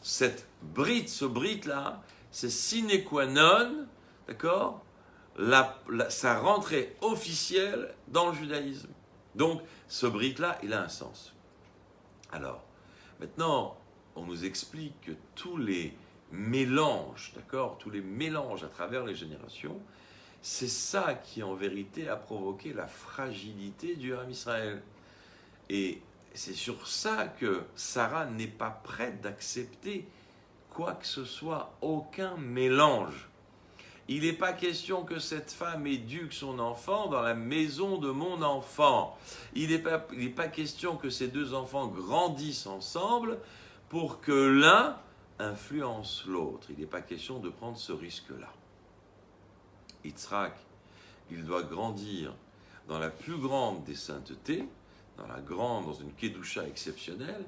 Cette brit, ce brit-là, c'est sine qua non, d'accord, sa rentrée officielle dans le judaïsme. Donc, ce brit-là, il a un sens. Alors, maintenant, on nous explique que tous les mélanges, d'accord, tous les mélanges à travers les générations, c'est ça qui, en vérité, a provoqué la fragilité du Ham Israël. Et c'est sur ça que Sarah n'est pas prête d'accepter quoi que ce soit, aucun mélange. Il n'est pas question que cette femme éduque son enfant dans la maison de mon enfant. Il n'est pas question que ces deux enfants grandissent ensemble pour que l'un influence l'autre. Il n'est pas question de prendre ce risque-là. Yitzhak, il doit grandir dans la plus grande des saintetés, dans une kedusha exceptionnelle,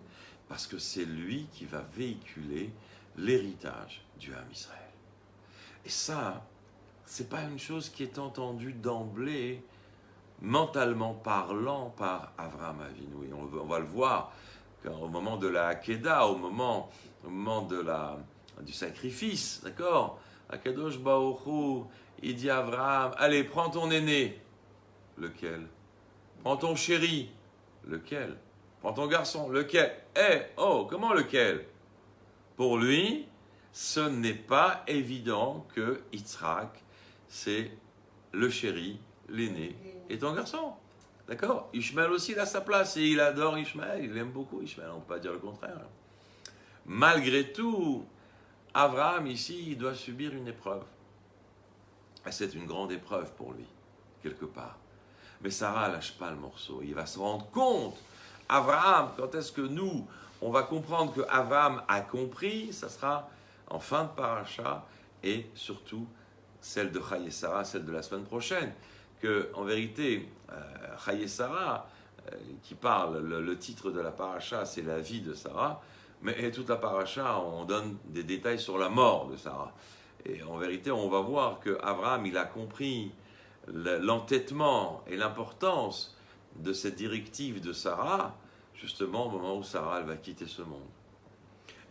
parce que c'est lui qui va véhiculer l'héritage du Ham Israël. Et ça, c'est pas une chose qui est entendue d'emblée, mentalement parlant, par Avraham Avinu. Et on va le voir au moment de la Hakeda, au moment du sacrifice, d'accord? Akadosh Baruch Hu, il dit à Avraham, allez, prends ton aîné. Lequel? Prends ton chéri. Lequel? Prends ton garçon. Lequel? Comment lequel? Pour lui, ce n'est pas évident que Yitzhak, c'est le chéri, l'aîné, et ton garçon. D'accord? Ishmaël aussi, il a sa place, et il adore Ishmaël, il aime beaucoup Ishmaël, on ne peut pas dire le contraire. Malgré tout, Abraham, ici, il doit subir une épreuve. Et c'est une grande épreuve pour lui, quelque part. Mais Sarah ne lâche pas le morceau. Il va se rendre compte. Abraham, quand est-ce que nous, on va comprendre que Abraham a compris? Ça sera en fin de paracha et surtout celle de Chaye Sarah, celle de la semaine prochaine. Que, en vérité, Chaye Sarah, qui parle, le titre de la paracha, c'est la vie de Sarah. Mais toute la paracha, on donne des détails sur la mort de Sarah. Et en vérité, on va voir qu'Abraham, il a compris l'entêtement et l'importance de cette directive de Sarah, justement au moment où Sarah elle va quitter ce monde.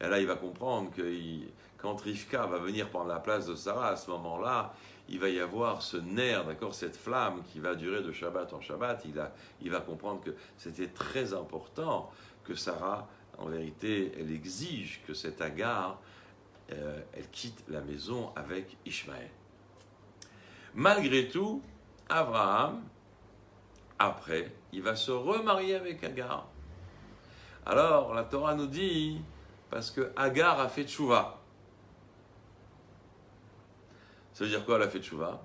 Et là, il va comprendre que quand Rivka va venir prendre la place de Sarah, à ce moment-là, il va y avoir ce nerf, d'accord, cette flamme qui va durer de Shabbat en Shabbat. Il va comprendre que c'était très important que Sarah, en vérité, elle exige que cette Agar, elle quitte la maison avec Ishmaël. Malgré tout, Abraham, après, il va se remarier avec Agar. Alors, la Torah nous dit, parce que Agar a fait tchouva. Ça veut dire quoi, elle a fait tchouva?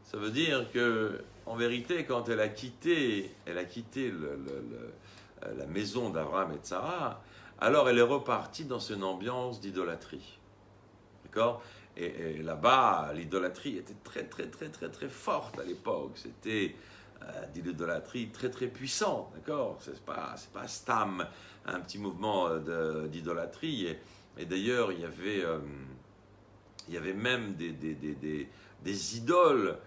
Ça veut dire que, en vérité, quand elle a quitté la maison d'Abraham et de Sarah, alors elle est repartie dans une ambiance d'idolâtrie. D'accord? Et là-bas, l'idolâtrie était très, très, très, très, très forte à l'époque. C'était de l'idolâtrie très, très puissante. D'accord? C'est pas Stam, un petit mouvement d'idolâtrie. Et d'ailleurs, il y avait même des idoles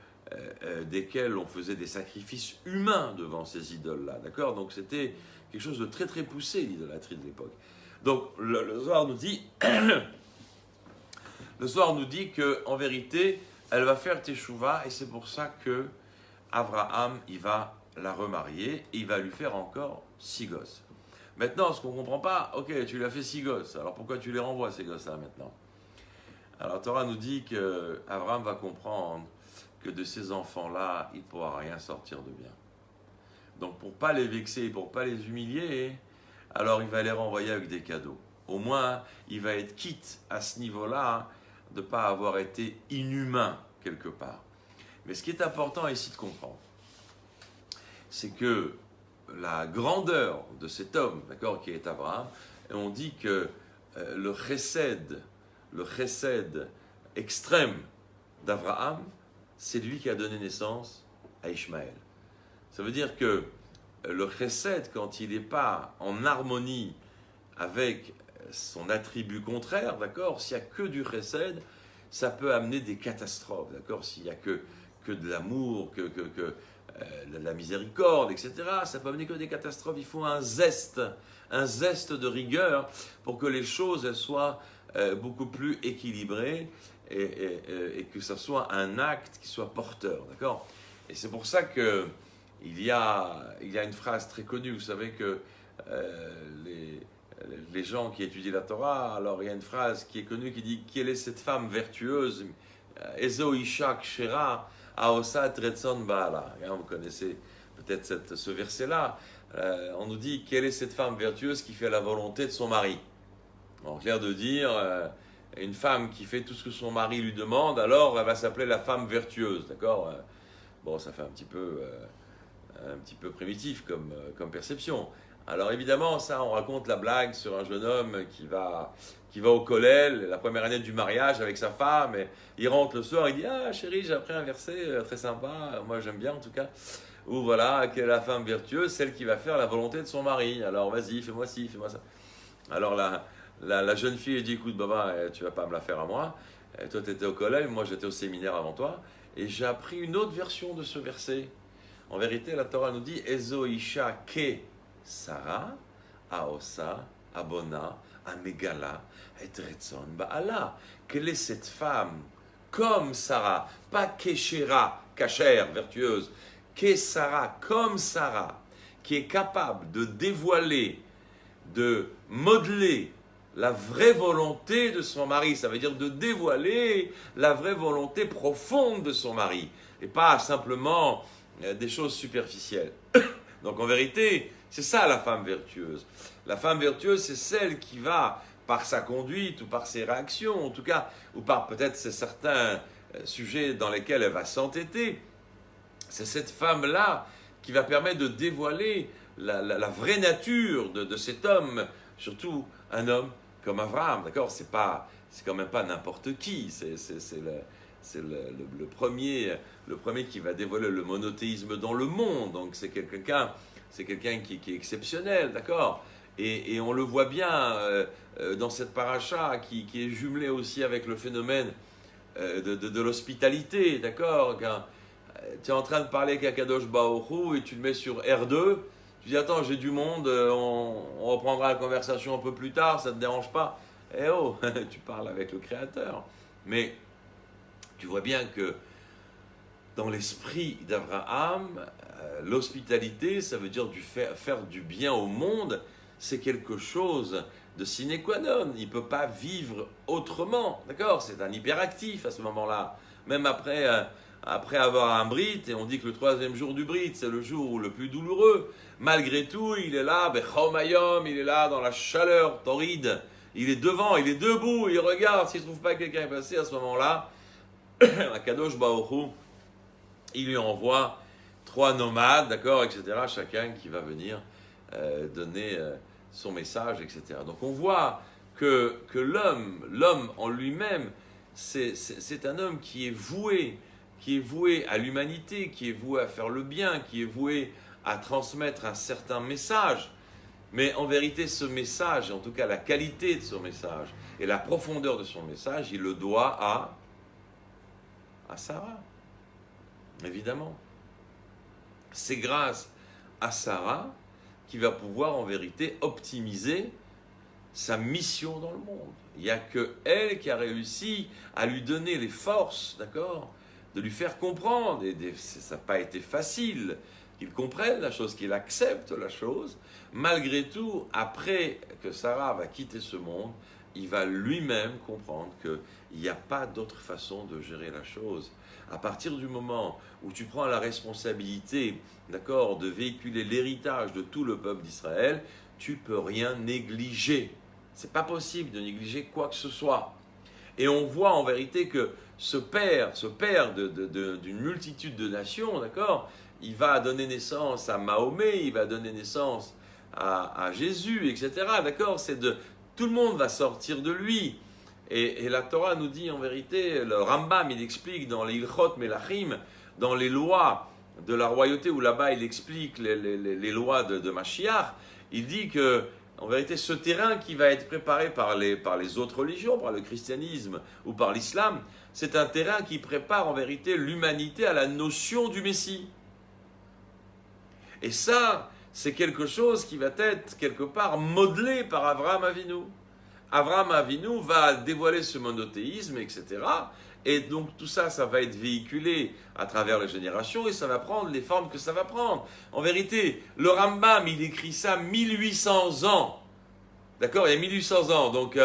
desquelles on faisait des sacrifices humains devant ces idoles-là. D'accord? Donc c'était quelque chose de très, très poussé, l'idolâtrie de l'époque. Donc le Zohar nous dit... Le Zohar nous dit qu'en vérité, elle va faire teshuva et c'est pour ça que Abraham, il va la remarier et il va lui faire encore 6 gosses. Maintenant, ce qu'on ne comprend pas, ok, tu lui as fait 6 gosses, alors pourquoi tu les renvoies ces gosses-là maintenant? Alors Torah nous dit qu'Abraham va comprendre que de ces enfants-là, il ne pourra rien sortir de bien. Donc pour ne pas les vexer, pour ne pas les humilier, alors il va les renvoyer avec des cadeaux. Au moins, il va être quitte à ce niveau-là de ne pas avoir été inhumain quelque part. Mais ce qui est important ici de comprendre, c'est que la grandeur de cet homme, d'accord, qui est Abraham, et on dit que le chesed extrême d'Abraham, c'est lui qui a donné naissance à Ishmaël. Ça veut dire que le chesed, quand il n'est pas en harmonie avec son attribut contraire, d'accord, s'il n'y a que du chesed, ça peut amener des catastrophes, d'accord, s'il n'y a que de l'amour, que de la miséricorde, etc., ça peut amener que des catastrophes. Il faut un zeste de rigueur pour que les choses elles soient beaucoup plus équilibrées et que ça soit un acte qui soit porteur, d'accord. Et c'est pour ça que il y a une phrase très connue, vous savez que les gens qui étudient la Torah, alors il y a une phrase qui est connue qui dit « Quelle est cette femme vertueuse ?» Ezo Isha Kshera Aosat Retson Baala. Vous connaissez peut-être ce verset-là. On nous dit « Quelle est cette femme vertueuse qui fait la volonté de son mari ?» En clair de dire, une femme qui fait tout ce que son mari lui demande, alors elle va s'appeler la femme vertueuse, d'accord? Bon, ça fait un petit peu primitif comme perception. Alors évidemment, ça, on raconte la blague sur un jeune homme qui va au kollel, la première année du mariage avec sa femme, et il rentre le soir, il dit « Ah chérie, j'ai appris un verset très sympa, moi j'aime bien en tout cas, où voilà, quelle est la femme vertueuse, celle qui va faire la volonté de son mari. Alors vas-y, fais-moi ci, fais-moi ça. » Alors la jeune fille elle dit « Écoute, Baba, tu vas pas me la faire à moi, toi tu étais au kollel, moi j'étais au séminaire avant toi, et j'ai appris une autre version de ce verset. En vérité, la Torah nous dit « Ezo Isha Ke Sarah, Aosa, Abona, Amegala, et Retson Baala. » Quelle est cette femme comme Sarah, pas Keshera, cachère, vertueuse, Ke Sarah, comme Sarah, qui est capable de dévoiler, de modeler la vraie volonté de son mari, ça veut dire de dévoiler la vraie volonté profonde de son mari, et pas simplement des choses superficielles. Donc en vérité, c'est ça la femme vertueuse. La femme vertueuse, c'est celle qui va, par sa conduite ou par ses réactions, en tout cas, ou par peut-être certains sujets dans lesquels elle va s'entêter, c'est cette femme-là qui va permettre de dévoiler la vraie nature de cet homme, surtout un homme comme Abraham, d'accord? C'est quand même pas n'importe qui, c'est le premier qui va dévoiler le monothéisme dans le monde, donc c'est quelqu'un qui est exceptionnel, d'accord? Et on le voit bien dans cette paracha qui est jumelée aussi avec le phénomène de l'hospitalité, d'accord? Tu es en train de parler avec Akadosh Baruch Hu et tu le mets sur R2, tu dis attends, j'ai du monde, on reprendra la conversation un peu plus tard, ça ne te dérange pas? Eh oh, tu parles avec le Créateur. Mais tu vois bien que dans l'esprit d'Abraham, l'hospitalité, ça veut dire faire du bien au monde, c'est quelque chose de sine qua non. Il ne peut pas vivre autrement, d'accord? C'est un hyperactif à ce moment-là. Même après avoir un brit, et on dit que le 3e jour du brit, c'est le jour le plus douloureux. Malgré tout, il est là, Bechomayom, il est là dans la chaleur torride. Il est devant, il est debout, il regarde. S'il ne trouve pas quelqu'un est passé à ce moment-là, Akadosh Baruch Hu, il lui envoie 3 nomades, d'accord, etc. Chacun qui va venir donner son message, etc. Donc on voit que l'homme en lui-même, c'est un homme qui est voué à l'humanité, qui est voué à faire le bien, qui est voué à transmettre un certain message. Mais en vérité, ce message, en tout cas la qualité de son message et la profondeur de son message, il le doit à Sarah, évidemment. C'est grâce à Sarah qu'il va pouvoir en vérité optimiser sa mission dans le monde. Il n'y a que elle qui a réussi à lui donner les forces, d'accord, de lui faire comprendre. Et ça n'a pas été facile qu'il comprenne la chose, qu'il accepte la chose. Malgré tout, après que Sarah va quitter ce monde, il va lui-même comprendre qu'il n'y a pas d'autre façon de gérer la chose. À partir du moment où tu prends la responsabilité, d'accord, de véhiculer l'héritage de tout le peuple d'Israël, tu ne peux rien négliger. C'est pas possible de négliger quoi que ce soit. Et on voit en vérité que ce père d'une multitude de nations, d'accord, il va donner naissance à Mahomet, il va donner naissance à Jésus, etc. D'accord, tout le monde va sortir de lui. Et la Torah nous dit en vérité, le Rambam il explique dans les Ilchot Melachim, dans les lois de la royauté, où là-bas il explique les lois de Mashiach, il dit que en vérité ce terrain qui va être préparé par les autres religions, par le christianisme ou par l'islam, c'est un terrain qui prépare en vérité l'humanité à la notion du Messie. Et ça, c'est quelque chose qui va être quelque part modelé par Abraham Avinu. Abraham Avinu va dévoiler ce monothéisme, etc. Et donc tout ça, ça va être véhiculé à travers les générations et ça va prendre les formes que ça va prendre. En vérité, le Rambam, il écrit ça 1800 ans. D'accord, il y a 1800 ans. Donc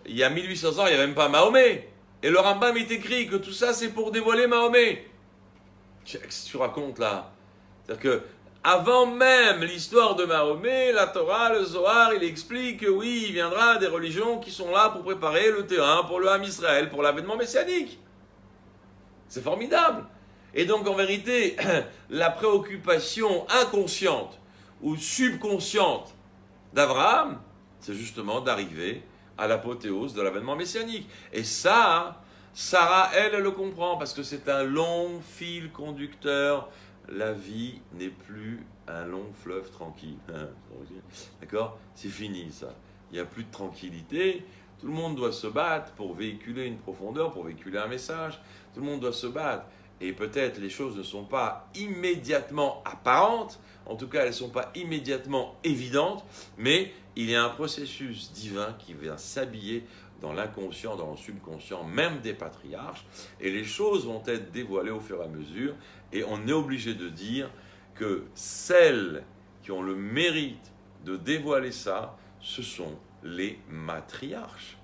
il y a 1800 ans, il n'y a même pas Mahomet. Et le Rambam, il écrit que tout ça, c'est pour dévoiler Mahomet. Qu'est-ce que tu racontes là? C'est-à-dire que avant même l'histoire de Mahomet, la Torah, le Zohar, il explique que oui, il viendra des religions qui sont là pour préparer le terrain pour le Ham Israël, pour l'avènement messianique. C'est formidable. Et donc en vérité, la préoccupation inconsciente ou subconsciente d'Abraham, c'est justement d'arriver à l'apothéose de l'avènement messianique. Et ça, Sarah, elle le comprend parce que c'est un long fil conducteur. La vie n'est plus un long fleuve tranquille. D'accord? C'est fini ça. Il n'y a plus de tranquillité. Tout le monde doit se battre pour véhiculer une profondeur, pour véhiculer un message. Tout le monde doit se battre. Et peut-être les choses ne sont pas immédiatement apparentes. En tout cas, elles ne sont pas immédiatement évidentes. Mais il y a un processus divin qui vient s'habiller dans l'inconscient, dans le subconscient, même des patriarches. Et les choses vont être dévoilées au fur et à mesure. Et on est obligé de dire que celles qui ont le mérite de dévoiler ça, ce sont les matriarches.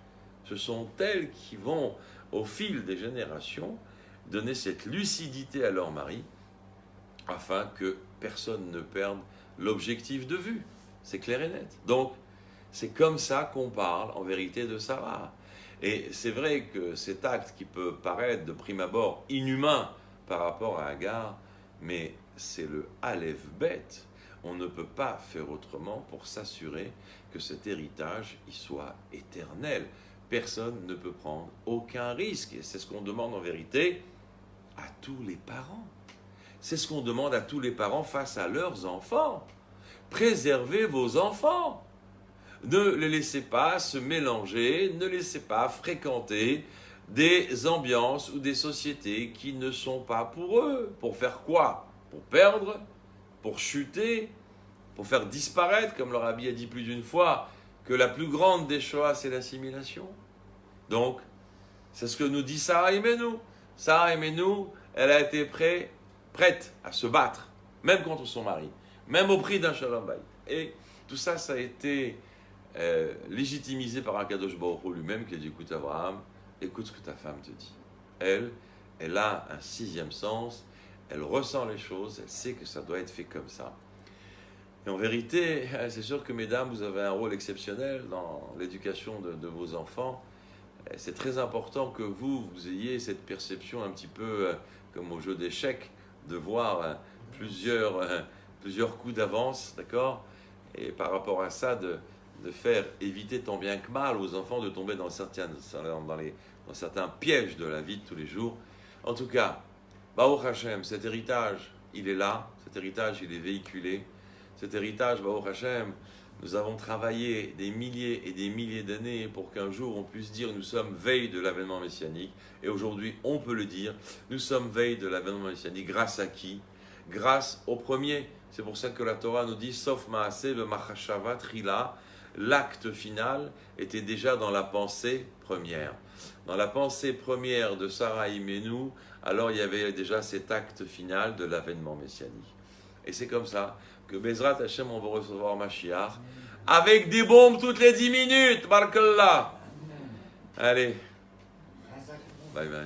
Ce sont elles qui vont, au fil des générations, donner cette lucidité à leur mari, afin que personne ne perde l'objectif de vue. C'est clair et net. Donc, c'est comme ça qu'on parle en vérité de Sarah. Et c'est vrai que cet acte qui peut paraître de prime abord inhumain par rapport à Agar, mais c'est le Aleph Bet. On ne peut pas faire autrement pour s'assurer que cet héritage y soit éternel. Personne ne peut prendre aucun risque. Et c'est ce qu'on demande en vérité à tous les parents. C'est ce qu'on demande à tous les parents face à leurs enfants. Préservez vos enfants. Ne les laissez pas se mélanger, ne laissez pas fréquenter des ambiances ou des sociétés qui ne sont pas pour eux. Pour faire quoi? Pour perdre, pour chuter, pour faire disparaître, comme le Rabbi a dit plus d'une fois, que la plus grande des Shoah, c'est l'assimilation. Donc, c'est ce que nous dit Sarah Imenu. Sarah Imenu, elle a été prête à se battre, même contre son mari, même au prix d'un Shalom Bayit. Et tout ça, ça a été légitimisé par Akadosh Baruch Hu lui-même qui a dit, écoute Abraham, écoute ce que ta femme te dit. Elle a un sixième sens, elle ressent les choses, elle sait que ça doit être fait comme ça. Et en vérité, c'est sûr que mesdames, vous avez un rôle exceptionnel dans l'éducation de vos enfants. C'est très important que vous ayez cette perception un petit peu comme au jeu d'échecs, de voir plusieurs coups d'avance, d'accord? Et par rapport à ça, de faire éviter tant bien que mal aux enfants de tomber dans certains pièges de la vie de tous les jours. En tout cas, Baruch Hashem, cet héritage, il est là, cet héritage, il est véhiculé. Cet héritage, Baruch Hashem, nous avons travaillé des milliers et des milliers d'années pour qu'un jour on puisse dire nous sommes veille de l'avènement messianique. Et aujourd'hui, on peut le dire, nous sommes veille de l'avènement messianique. Grâce à qui? Grâce au premier. C'est pour ça que la Torah nous dit, sauf Maaseh le Machashava Trila, l'acte final était déjà dans la pensée première. Dans la pensée première de Sarah Imenu, alors il y avait déjà cet acte final de l'avènement messianique. Et c'est comme ça que Bezrat Hashem, on va recevoir Mashiach avec des bombes toutes les 10 minutes. Barakallah. Allez. Bye bye.